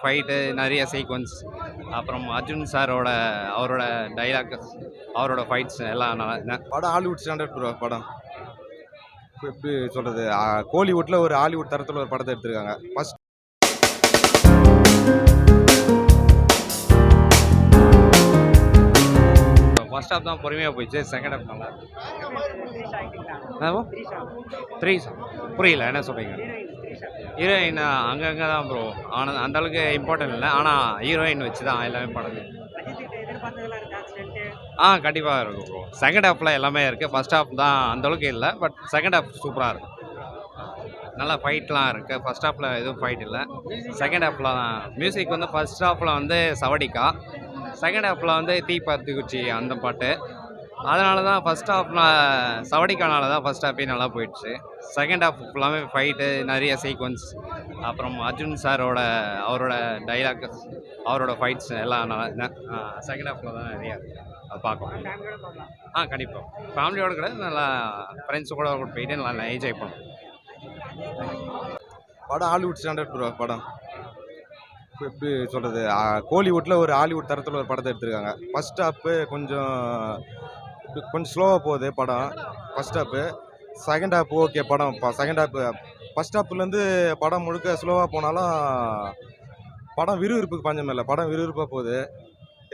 Fight நிறைய sequence, அப்புறம் அர்ஜுன் சாரோட அவரோட டைலாக், அவரோட ஃபைட்ஸ் எல்லாம் நல்லா. படம் ஹாலிவுட் ஸ்டாண்டர்ட் ப்ரோ. படம் எப்படி சொல்கிறது, கோலிவுட்டில் ஒரு ஹாலிவுட் தரத்தில் ஒரு படத்தை எடுத்திருக்காங்க. ஃபர்ஸ்ட் ஹாஃப் தான் பொறுமையாக போயிடுச்சு, செகண்ட் ஹாஃப் நல்லா இருக்கு. புரியல என்ன சொல்கிறீங்க? ஹீரோயின் அங்கங்கே தான் ப்ரோ, ஆனால் அந்த அளவுக்கு இம்பார்ட்டன்ட் இல்லை, ஆனால் ஹீரோயின் வச்சு தான் எல்லாமே படம். கண்டிப்பாக இருக்கும் ப்ரோ. செகண்ட் ஹாஃபில் எல்லாமே இருக்குது, ஃபர்ஸ்ட் ஹாஃப் தான் அந்தளவுக்கு இல்லை, பட் செகண்ட் ஹாஃப் சூப்பராக இருக்கும். நல்லா ஃபைட்லாம் இருக்குது. ஃபர்ஸ்ட் ஹாஃபில் எதுவும் ஃபைட் இல்லை, செகண்ட் ஹாஃபில் தான். மியூசிக் வந்து ஃபர்ஸ்ட் ஹாஃபில் வந்து சவடிக்கா, செகண்ட் ஹாஃபில் வந்து தீப்பத்தி குச்சி அந்த பாட்டு. அதனால தான் ஃபர்ஸ்ட் ஹாஃபில் சவடிக்கானால தான் ஃபர்ஸ்ட் ஹாஃபே நல்லா போயிடுச்சு. செகண்ட் ஹாஃப் ஃபுல்லாமே ஃபைட்டு, நிறைய சீக்வன்ஸ், அப்புறம் அர்ஜுன் சாரோட அவரோட டைலாக், அவரோட ஃபைட்ஸ் எல்லாம் நல்லா. செகண்ட் ஹாஃபில் தான் நிறையா அது பார்க்கலாம். கண்டிப்பாக ஃபேமிலியோடு கிடையாது, நல்லா ஃப்ரெண்ட்ஸு கூட போயிட்டு நல்லா என்ஜாய் பண்ணுவோம். படம் ஹாலிவுட் ஸ்டாண்டர்ட் ப்ரோ. படம் எப்படி சொல்கிறது, கோலிவுட்டில் ஒரு ஹாலிவுட் தரத்தில் ஒரு படத்தை எடுத்திருக்காங்க. ஃபர்ஸ்ட் ஹாஃபு கொஞ்சம் ஸ்லோவாக போகுது படம். First half second half okay படம். செகண்ட் ஹாஃபு ஃபர்ஸ்ட் ஹாஃப்லேருந்து படம் முழுக்க ஸ்லோவாக போனாலும் படம் விறுவிறுப்புக்கு பஞ்சம் இல்லை. படம் விறுவிறுப்பாக போகுது.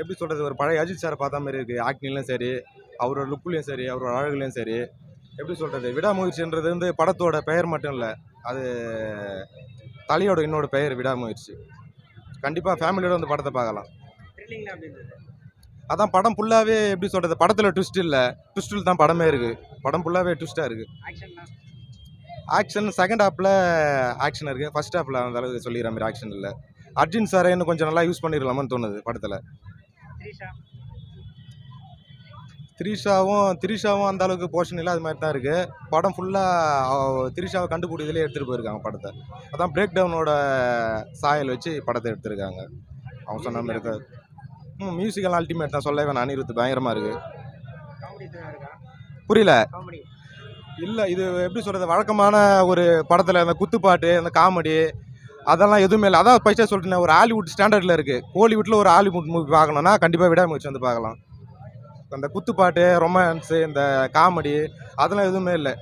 எப்படி சொல்கிறது, ஒரு பழைய அஜித் சாரை பார்த்த மாதிரி இருக்குது. ஆக்டிங்லேயும் சரி, அவரோட லுக்குலேயும் சரி, அவரோட அழகுலேயும் சரி. எப்படி சொல்கிறது, விடாமுயற்சின்றது வந்து படத்தோட பெயர் மட்டும் இல்லை, அது தலையோட இன்னோட பெயர் விடாமுயற்சி. கண்டிப்பாக ஃபேமிலியோட வந்து படத்தை பார்க்கலாம். அதான் படம் ஃபுல்லாகவே எப்படி சொல்கிறது, படத்தில் ட்விஸ்ட் இல்லை, ட்விஸ்டில் தான் படமே இருக்குது. படம் ஃபுல்லாகவே ட்விஸ்ட்டாக இருக்குது. ஆக்ஷன் செகண்ட் ஹாஃபில் ஆக்ஷன் இருக்குது, ஃபர்ஸ்ட் ஹாஃபில் அந்த அளவுக்கு சொல்லிடுற மாதிரி ஆக்ஷன் இல்லை. அர்ஜுன் சாரை இன்னும் கொஞ்சம் நல்லா யூஸ் பண்ணிடலாமான்னு தோணுது படத்தில். திரிஷாவும் அந்த அளவுக்கு போர்ஷன் இல்லை, அது மாதிரி தான் இருக்குது. படம் ஃபுல்லாக திரிஷாவை கண்டுபிடிதிலே எடுத்துகிட்டு போயிருக்காங்க படத்தை. அதான் பிரேக் டவுனோட சாயல் வச்சு படத்தை எடுத்திருக்காங்க. அவங்க சொன்ன மாதிரி தான். மியூசிக்கெல்லாம் அல்டிமேட் தான், சொல்லவே வேணாம். அனிருத் பயங்கரமாக இருக்குது. புரியல இல்லை, இது எப்படி சொல்கிறது, வழக்கமான ஒரு படத்தில் அந்த குத்துப்பாட்டு, அந்த காமெடி அதெல்லாம் எதுவுமே இல்லை. அதான் ஃபஸ்ட்டே சொல்லிட்டேன், ஒரு ஹாலிவுட் ஸ்டாண்டர்டில் இருக்குது. கோலிவுட்டில் ஒரு ஹாலிவுட் மூவி பார்க்கணுன்னா கண்டிப்பாக விடாமுயற்சி வந்து பார்க்கலாம். அந்த குத்துப்பாட்டு, ரொமான்ஸு, இந்த காமெடி அதெல்லாம் எதுவுமே இல்லை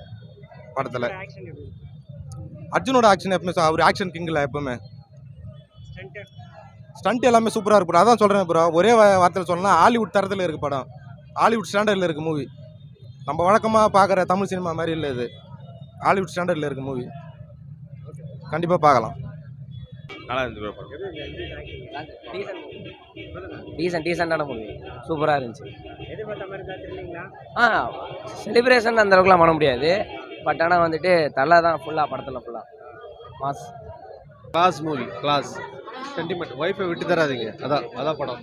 படத்தில். அர்ஜுனோட ஆக்ஷன் எப்பவுமே அவர் ஆக்ஷன் கிங்கில் எப்பவுமே ஸ்டண்ட் எல்லாமே சூப்பராக இருக்கும். அதான் சொல்கிறேன் ப்ரோ, ஒரே வார்த்தையில் சொல்லலாம், ஹாலிவுட் தரத்தில் இருக்குது படம். ஹாலிவுட் ஸ்டாண்டர்டில் இருக்குது மூவி. நம்ம வழக்கமாக பார்க்குற தமிழ் சினிமா மாதிரி இல்லை, இது ஹாலிவுட் ஸ்டாண்டர்டில் இருக்குது மூவி. கண்டிப்பாக பார்க்கலாம். நல்லா இருந்துச்சு ப்ரோ. டீசெண்டான மூவி, சூப்பராக இருந்துச்சு. செலிப்ரேஷன் அந்த அளவுக்குலாம் பண்ண முடியாது, பட் ஆனால் வந்துட்டு தலை தான் ஃபுல்லாக படத்தில் ஃபுல்லாக கிளாஸ் மூவி, கிளாஸ் சென்டிமெண்ட். ஒய்ஃபை விட்டு தராதிங்க, அதான் படம்.